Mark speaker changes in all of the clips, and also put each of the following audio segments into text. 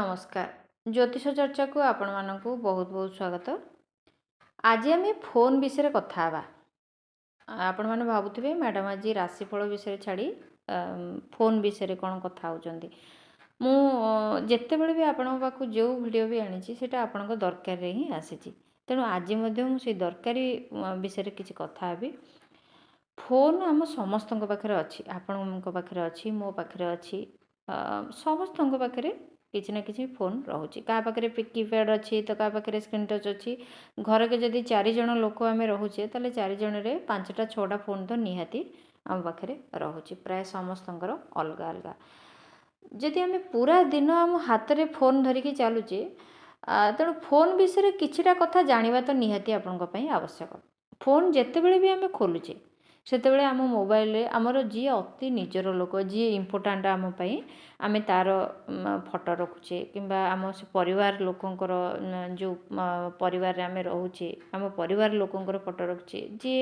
Speaker 1: नमस्कार ज्योतिष चर्चा को आपण मानकु बहुत बहुत स्वागत। आज आम फोन विषय कथा हवा। आपण मैंने भावुवे मैडम आज राशिफल विषय छाड़ी फोन विषय कौन कथा होती मुझे भी आपण पाक जो वीडियो भी आनी से आपण दरकार ही आसी तेणु आज मुझे दरकारी विषय किसी कथा भी फोन आम समस्त पाखे अच्छी आपण पाखे अच्छी मो पाखे अच्छी समस्त पाखे किसी ना किसी फोन रोचे क्या पाखे कीपैड अच्छी तो क्या पाखे स्क्रीन टच अच्छी घर के जदि 4 जन लोक आम रोचे ताले 4 जन रे 5टा 6टा फोन तो निहाती आम पाखे रोचे प्राय समस्त अलग अलग जदि आम पूरा दिन आम हाथ में फोन धरिकी चलुचे तेणु फोन विषय किछिटा कथा जानिबा तो निहाती आपंपाई आवश्यक। फोन जितेबले भी आम खोलुचे सेतेबेले आम मोबाइल रे आमर जी अति निजर लोक जी इम्पोर्टाट आमपाई आम तार फोटो रखुचे किंबा आम से परिवार लोकंकर जो परिवार आम रोचे आम परिवार लोकंकर फोटो रखुचे जी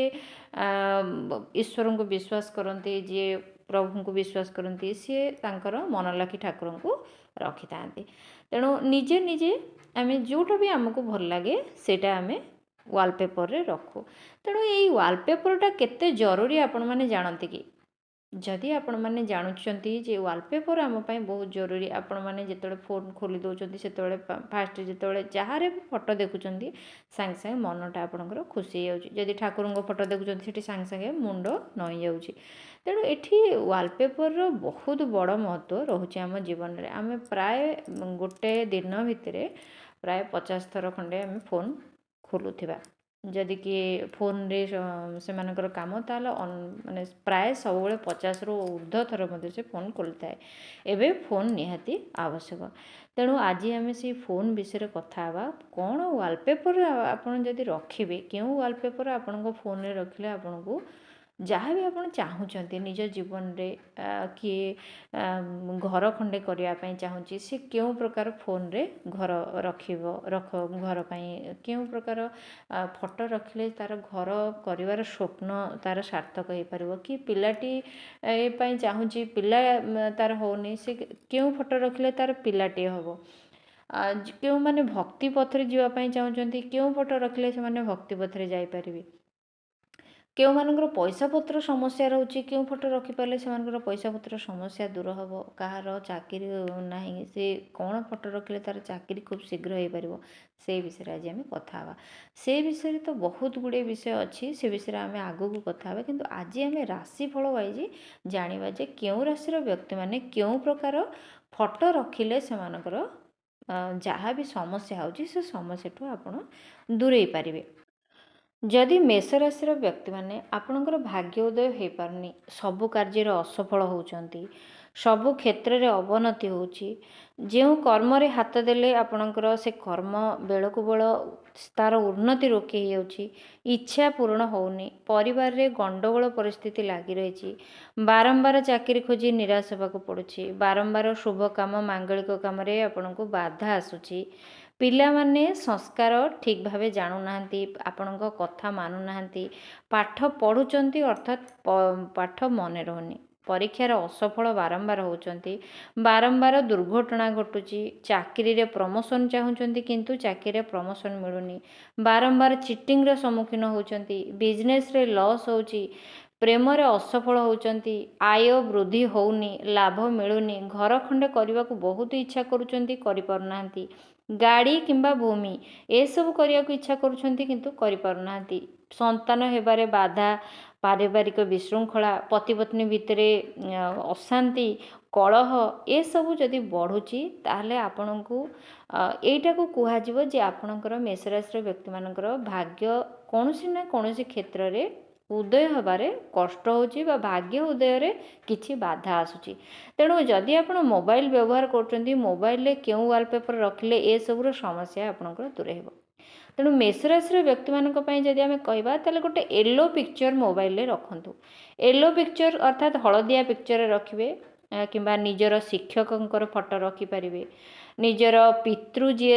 Speaker 1: ईश्वर को विश्वास करते जी प्रभु को विश्वास करती सी तांकर मन लाखी ठाकुर को रखी था। तेणु निजे निजे आम जोटा भी आमको भल लगे सेटा आम वालपेपर रे रखू। तेणु यही वालपेपरटा केते जरूरी आपण मैंने जानते कि जदि आपण मैंने जानुंट जे वालपेपर आम बहुत जरूरी आपण मैंने जिते फोन खोली दौरान से फास्ट जिते जहाँ फोटो देखुं सांगे सांगे मनटा आपंकर खुशी हो जदि ठाकुर फोटो देखुं से सांगे सांगे मुंड नई जाऊँ। तेणु ये वालपेपर बहुत बड़ महत्व रोचे आम जीवन में आम प्राय गोटे दिन भितर प्राय 50 थर खंडे आम फोन खोलुवा जदि कि फोन रे से मानकर काम ताल माने प्राय सब 50 रु ऊर्ध्व थर मध्य से फोन खोली थाए एबे फोन निहाती आवश्यक। तेणु आज आम से फोन विषय कथा हवा कौन वालपेपर आपन जदि रखिबे क्यों वालपेपर आपन फोन रे रखिले आपन को जहाँ भी आप चाहते निज जीवन रे किए घर खंडे करने चाहूँगी सी क्यों प्रकार फोन रे घर रख घर पाई क्यों प्रकार फोटो रखिले तार घर कर स्वप्न तार सार्थक हो पार कि पिलाटी चाहूँगी पिला तार होनी से क्यों फोटो रखिले तार पिलाटी हम क्यों माने भक्ति पथरे जावाई चाहते क्यों फोटो रखिले से माने भक्ति पथरे जापारे क्यों मानकर पैसा पत्र समस्या रोचे क्यों फोटो रखिपारे से पैसा पत्र समस्या दूर हम कहार चाकरी ना से कौन फोटो रखिले तार चाकरी खूब शीघ्र हो पार से विषय आज आम कथा हवा। से विषय तो बहुत गुड़े विषय अच्छी से विषय आम आगू को कथा हवा किंतु आज आम राशिफल वाइज जानिबा जे क्यों राशि व्यक्ति माने क्यों प्रकार फोटो रखिले से मानकर जहाँ भी समस्या होची से समस्या आपण दूरे पारिबे। जदि मेष राशि व्यक्ति माने आपणकर भाग्य उदय हो पारनी सबु कार्य असफल होउचंती सबु क्षेत्र में अवनति होउची जो कर्म रे हाथ देले आपणकर से कर्म बेल को बेल तार उन्नति रोके ही इच्छा पूर्ण होउनी परिवार रे गंडगोल परिस्थिति लगी रही बारंबार चाकरी खोजी निराश होगा पड़ुछि बारंबार शुभ काम मांगलिक काम रे आपन को बाधा आसुची पिला माने संस्कार ठीक भावे जानू नाहंती आपणक कथा मानू नाहंती पाठ पढ़ुचंती अर्थात पाठ मन रहनी परीक्षार असफल बारंबार होउचंती बारंबार दुर्घटना घटुची चाकरी रे प्रमोशन चाहूचंती किंतु चाकरी रे प्रमोशन मिलुनी बारंबार चिटिंग रे सम्मुखीन होउचंती बिजनेस रे लॉस होउची प्रेम रे असफल होउचंती आय वृद्धि होउनी लाभ मिलुनी घर खंडे करने को बहुत इच्छा करुचंती करि पारुनांती गाड़ी किंबा भूमि ए सब करने को इच्छा करुचंती किंतु करि पारुनांती संतान हेबारे बाधा पारिवारिक विशृंखला पति पत्नी भितर अशांति कलह ए सब जदि बढ़ुची ताहले आपन को एटा को कुहा जीवो जे आपनकर मेष राशि व्यक्ति मानकर भाग्य कोनोसी ना कोनोसी क्षेत्र रे उदय हबारे कष्ट होची बा भाग्य उदय रे किछि बाधा आसुची। तेणु जदि आपण मोबाइल व्यवहार करचंती मोबाइल रे क्यों वालपेपर रखिले ए सबरो समस्या आपनकर दूर हेबो। तेणु मेष राशि व्यक्ति मानक पई जदि आमे कहबा ताले गोटे येलो पिक्चर मोबाइल रे रखंतु येलो पिक्चर अर्थात हळदिया पिक्चर रखिबे किंबा निजर शिक्षकंकर फोटो रखि पारिबे निजर पितृ जे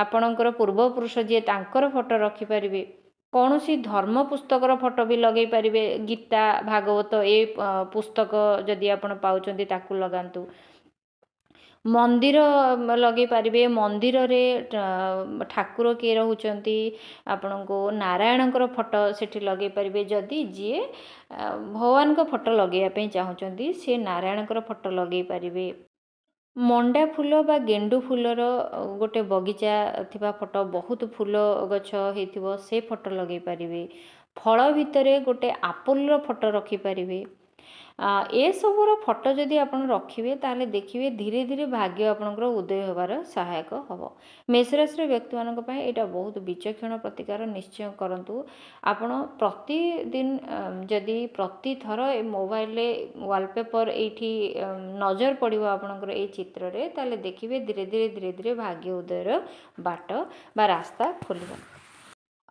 Speaker 1: आपणकर पूर्वपुरुष जे तांकर फोटो रखि पारिबे कौन सी धर्म पुस्तकर फोटो भी लगे पारे गीता भागवत ए पुस्तक जदि आप पाँच ताकू लगातु ମନ୍ଦିର ଲଗାଇ ପାରିବେ। ମନ୍ଦିରରେ ଠାକୁର କିଏ ରହୁଛନ୍ତି, ଆପଣଙ୍କୁ ନାରାୟଣଙ୍କର ଫଟୋ ସେଠି ଲଗାଇ ପାରିବେ। ଯଦି ଯିଏ ଭଗବାନଙ୍କ ଫଟୋ ଲଗାଇବା ପାଇଁ ଚାହୁଁଛନ୍ତି ସେ ନାରାୟଣଙ୍କର ଫଟୋ ଲଗାଇ ପାରିବେ। ମଣ୍ଡା ଫୁଲ ବା ଗେଣ୍ଡୁ ଫୁଲର ଗୋଟେ ବଗିଚା ଥିବା ଫଟୋ, ବହୁତ ଫୁଲ ଗଛ ହେଇଥିବ ସେ ଫଟୋ ଲଗାଇ ପାରିବେ। ଫଳ ଭିତରେ ଗୋଟେ ଆପଲର ଫଟୋ ରଖିପାରିବେ। ଏସବୁର ଫଟୋ ଯଦି ଆପଣ ରଖିବେ ତାହେଲେ ଦେଖିବେ ଧୀରେ ଧୀରେ ଭାଗ୍ୟ ଆପଣଙ୍କର ଉଦୟ ହେବାର ସହାୟକ ହେବ। ମେଷ ରାଶିର ବ୍ୟକ୍ତିମାନଙ୍କ ପାଇଁ ଏଇଟା ବହୁତ ବିଚକ୍ଷଣ ପ୍ରତିକାର ନିଶ୍ଚୟ କରନ୍ତୁ। ଆପଣ ପ୍ରତିଦିନ ଯଦି ପ୍ରତିଥର ଏ ମୋବାଇଲରେ ୱାଲପେପର ଏଇଠି ନଜର ପଡ଼ିବ ଆପଣଙ୍କର ଏଇ ଚିତ୍ରରେ, ତାହେଲେ ଦେଖିବେ ଧୀରେ ଧୀରେ ଭାଗ୍ୟ ଉଦୟର ବାଟ ବା ରାସ୍ତା ଖୋଲିବ।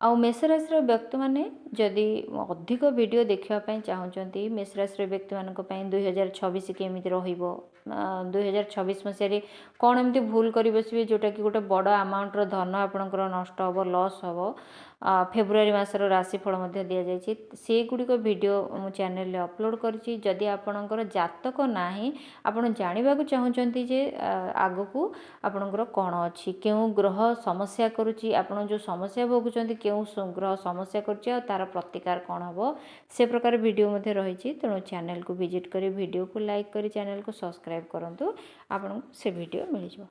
Speaker 1: ଆଉ ମେଷ ରାଶିର ବ୍ୟକ୍ତିମାନେ ଯଦି ଅଧିକ ଭିଡ଼ିଓ ଦେଖିବା ପାଇଁ ଚାହୁଁଛନ୍ତି, ମେଷ ରାଶିର ବ୍ୟକ୍ତିମାନଙ୍କ ପାଇଁ 2026 କେମିତି ରହିବ, 2026 ମସିହାରେ କ'ଣ ଏମିତି ଭୁଲ କରି ବସିବେ ଯେଉଁଟାକି ଗୋଟେ ବଡ଼ ଆମାଉଣ୍ଟର ଧନ ଆପଣଙ୍କର ନଷ୍ଟ ହେବ, ଲସ୍ ହେବ। ଫେବୃଆରୀ ମାସର ରାଶିଫଳ ମଧ୍ୟ ଦିଆଯାଇଛି। ସେଗୁଡ଼ିକ ଭିଡ଼ିଓ ମୁଁ ଚ୍ୟାନେଲରେ ଅପଲୋଡ଼ କରିଛି। ଯଦି ଆପଣଙ୍କର ଜାତକ ନାହିଁ, ଆପଣ ଜାଣିବାକୁ ଚାହୁଁଛନ୍ତି ଯେ ଆଗକୁ ଆପଣଙ୍କର କ'ଣ ଅଛି, କେଉଁ ଗ୍ରହ ସମସ୍ୟା କରୁଛି, ଆପଣ ଯେଉଁ ସମସ୍ୟା ଭୋଗୁଛନ୍ତି କେଉଁ ଗ୍ରହ ସମସ୍ୟା କରୁଛି ଆଉ ତା'ର ପ୍ରତିକାର କ'ଣ ହେବ, ସେ ପ୍ରକାର ଭିଡ଼ିଓ ମଧ୍ୟ ରହିଛି। ତେଣୁ ଚ୍ୟାନେଲକୁ ଭିଜିଟ୍ କରି ଭିଡ଼ିଓକୁ ଲାଇକ୍ କରି ଚ୍ୟାନେଲକୁ ସବସ୍କ୍ରାଇବ୍ କରନ୍ତୁ, ଆପଣଙ୍କୁ ସେ ଭିଡ଼ିଓ ମିଳିଯିବ।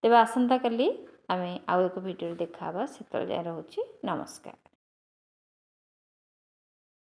Speaker 1: ତେବେ ଆସନ୍ତାକାଲି ଆମେ ଆଉ ଏକ ଭିଡ଼ିଓରେ ଦେଖା ହେବା। ସେତେବେଳେ ଯାଏ ରହୁଛି, ନମସ୍କାର।